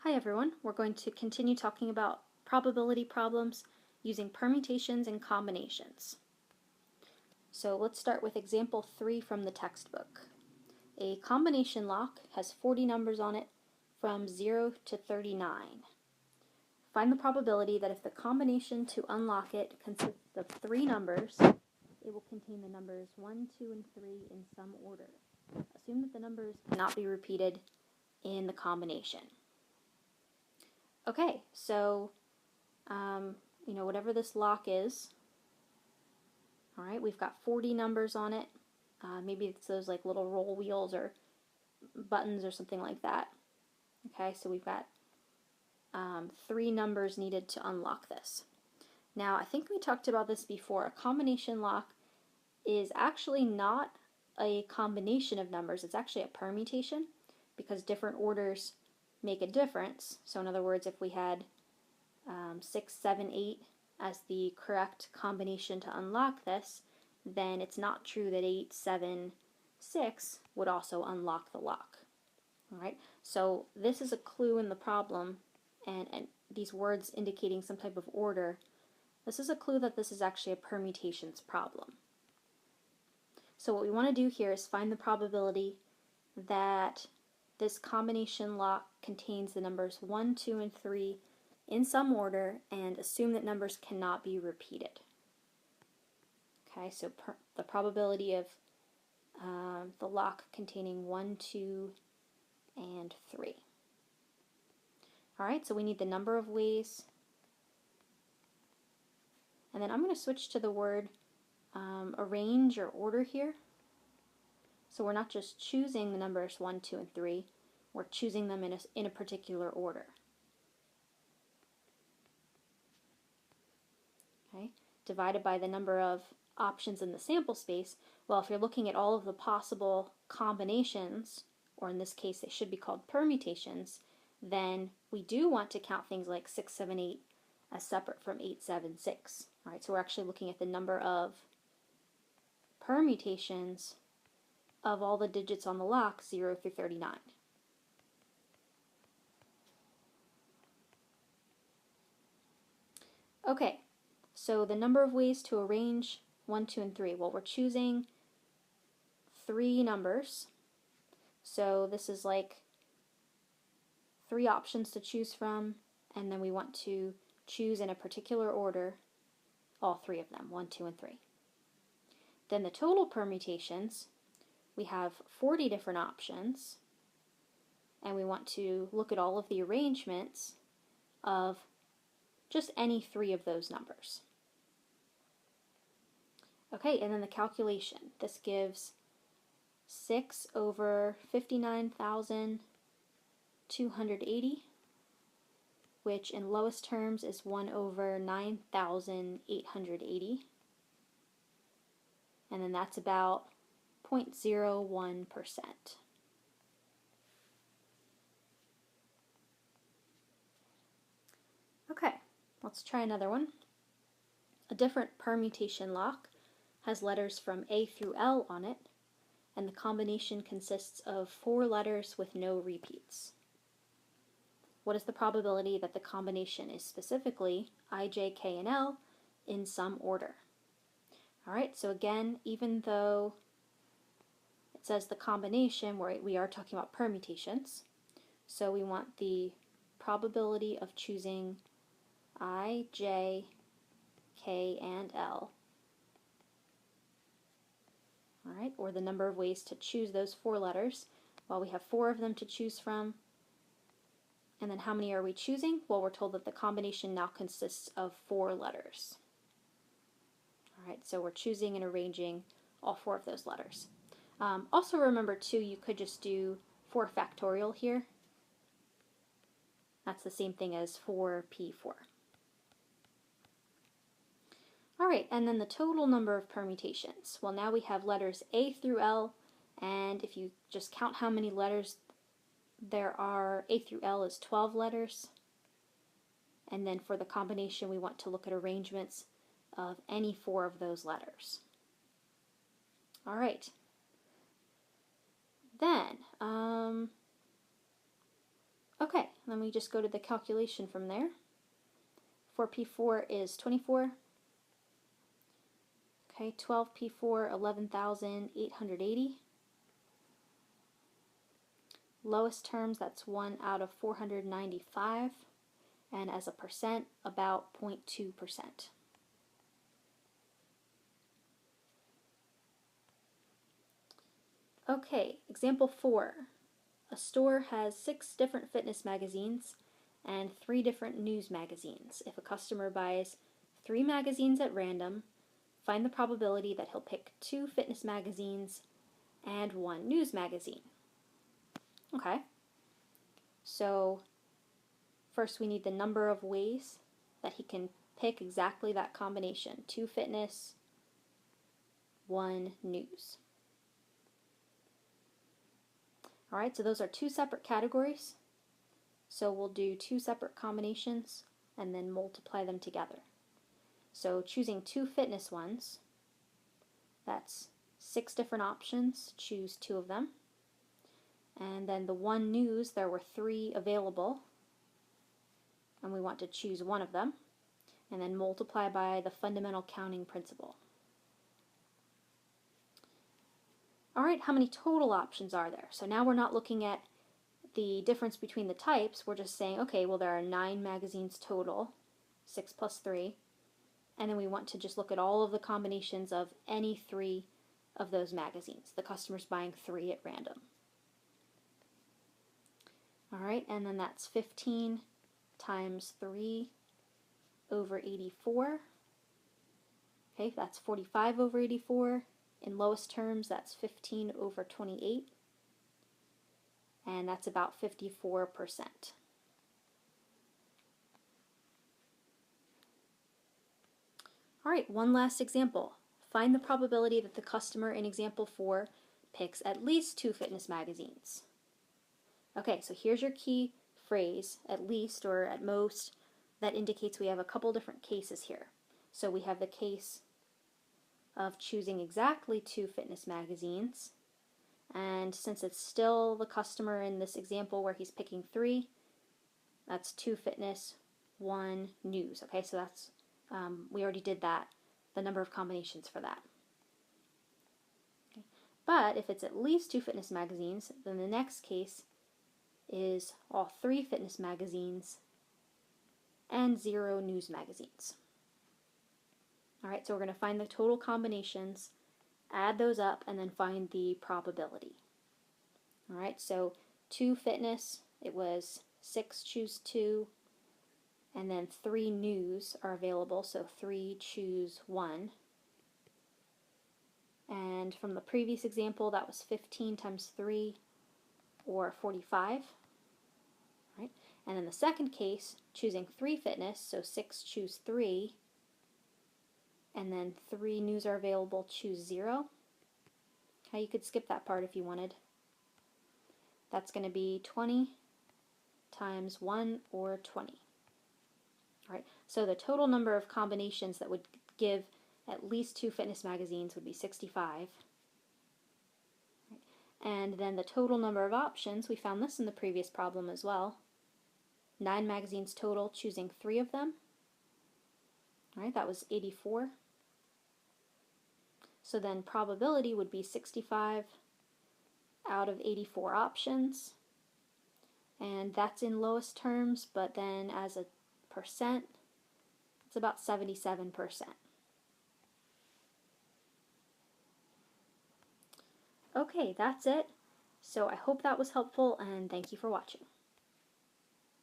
Hi everyone, we're going to continue talking about probability problems using permutations and combinations. So let's start with example 3 from the textbook. A combination lock has 40 numbers on it from 0 to 39. Find the probability that if the combination to unlock it consists of 3 numbers, it will contain the numbers 1, 2, and 3 in some order. Assume that the numbers cannot be repeated in the combination. Okay, so, whatever this lock is, all right, we've got 40 numbers on it. Maybe it's those like little roll wheels or buttons or something like that. Okay, so we've got 3 numbers needed to unlock this. Now, I think we talked about this before. A combination lock is actually not a combination of numbers. It's actually a permutation because different orders make a difference. So in other words, if we had 6, 7, 8 as the correct combination to unlock this, then it's not true that 8, 7, 6 would also unlock the lock. All right, so this is a clue in the problem, and these words indicating some type of order, this is a clue that this is actually a permutations problem. So what we want to do here is find the probability that this combination lock contains the numbers 1, 2, and 3 in some order, and assume that numbers cannot be repeated. Okay, so the probability of the lock containing 1, 2, and 3. Alright, so we need the number of ways. And then I'm going to switch to the word arrange or order here. So we're not just choosing the numbers 1, 2, and 3, we're choosing them in a particular order. Okay, divided by the number of options in the sample space. Well, if you're looking at all of the possible combinations, or in this case they should be called permutations, then we do want to count things like 6, 7, 8 as separate from 8, 7, 6. All right, so we're actually looking at the number of permutations of all the digits on the lock, 0 through 39. Okay, so the number of ways to arrange 1, 2, and 3. Well, we're choosing 3 numbers. So this is like 3 options to choose from, and then we want to choose in a particular order all 3 of them, 1, 2, and 3. Then the total permutations, we have 40 different options, and we want to look at all of the arrangements of just any 3 of those numbers. Okay, and then the calculation. This gives 6 over 59,280, which in lowest terms is 1 over 9,880. And then that's about 0.01%. Okay, let's try another one. A different permutation lock has letters from A through L on it, and the combination consists of 4 letters with no repeats. What is the probability that the combination is specifically I, J, K, and L in some order? Alright, so again, even though it says the combination, we are talking about permutations, so we want the probability of choosing I, J, K, and L. Alright, or the number of ways to choose those 4 letters. Well, we have 4 of them to choose from. And then how many are we choosing? Well, we're told that the combination now consists of 4 letters. Alright, so we're choosing and arranging all 4 of those letters. Also remember too, you could just do 4 factorial here. That's the same thing as 4p4. Alright, and then the total number of permutations. Well, now we have letters A through L, and if you just count how many letters there are, A through L is 12 letters. And then for the combination, we want to look at arrangements of any 4 of those letters. Alright. Then, Okay, then we just go to the calculation from there. 4p4 is 24. Okay, 12p4, 11,880. Lowest terms, that's 1 out of 495. And as a percent, about 0.2%. Okay, example 4. A store has 6 different fitness magazines and 3 different news magazines. If a customer buys 3 magazines at random, find the probability that he'll pick 2 fitness magazines and 1 news magazine. Okay, so first we need the number of ways that he can pick exactly that combination. 2 fitness, 1 news. Alright, so those are 2 separate categories. So we'll do 2 separate combinations and then multiply them together. So choosing 2 fitness ones, that's 6 different options, choose 2 of them. And then the 1 news, there were 3 available, and we want to choose 1 of them, and then multiply by the fundamental counting principle. Alright, how many total options are there? So now we're not looking at the difference between the types, we're just saying, okay, well there are 9 magazines total, 6 plus 3, and then we want to just look at all of the combinations of any 3 of those magazines. The customer's buying 3 at random. Alright, and then that's 15 times 3 over 84. Okay, that's 45 over 84. In lowest terms, that's 15 over 28. And that's about 54%. Alright, one last example. Find the probability that the customer in example 4 picks at least 2 fitness magazines. Okay, so here's your key phrase, at least or at most. That indicates we have a couple different cases here. So we have the case of choosing exactly 2 fitness magazines, and since it's still the customer in this example where he's picking 3, that's 2 fitness, 1 news. Okay, so that's we already did that, the number of combinations for that. Okay. But if it's at least 2 fitness magazines, then the next case is all 3 fitness magazines and 0 news magazines. Alright, so we're going to find the total combinations, add those up, and then find the probability. Alright, so 2 fitness, it was 6 choose 2, and then 3 news are available, so 3 choose 1. And from the previous example, that was 15 times 3, or 45. Right? And in the second case, choosing 3 fitness, so 6 choose 3, and then 3 news are available, choose 0. Okay, you could skip that part if you wanted. That's going to be 20 times 1, or 20. All right, so the total number of combinations that would give at least 2 fitness magazines would be 65. And then the total number of options, we found this in the previous problem as well. 9 magazines total, choosing 3 of them. All right, that was 84. So then probability would be 65 out of 84 options. And that's in lowest terms, but then as a percent, it's about 77%. Okay, that's it. So I hope that was helpful, and thank you for watching.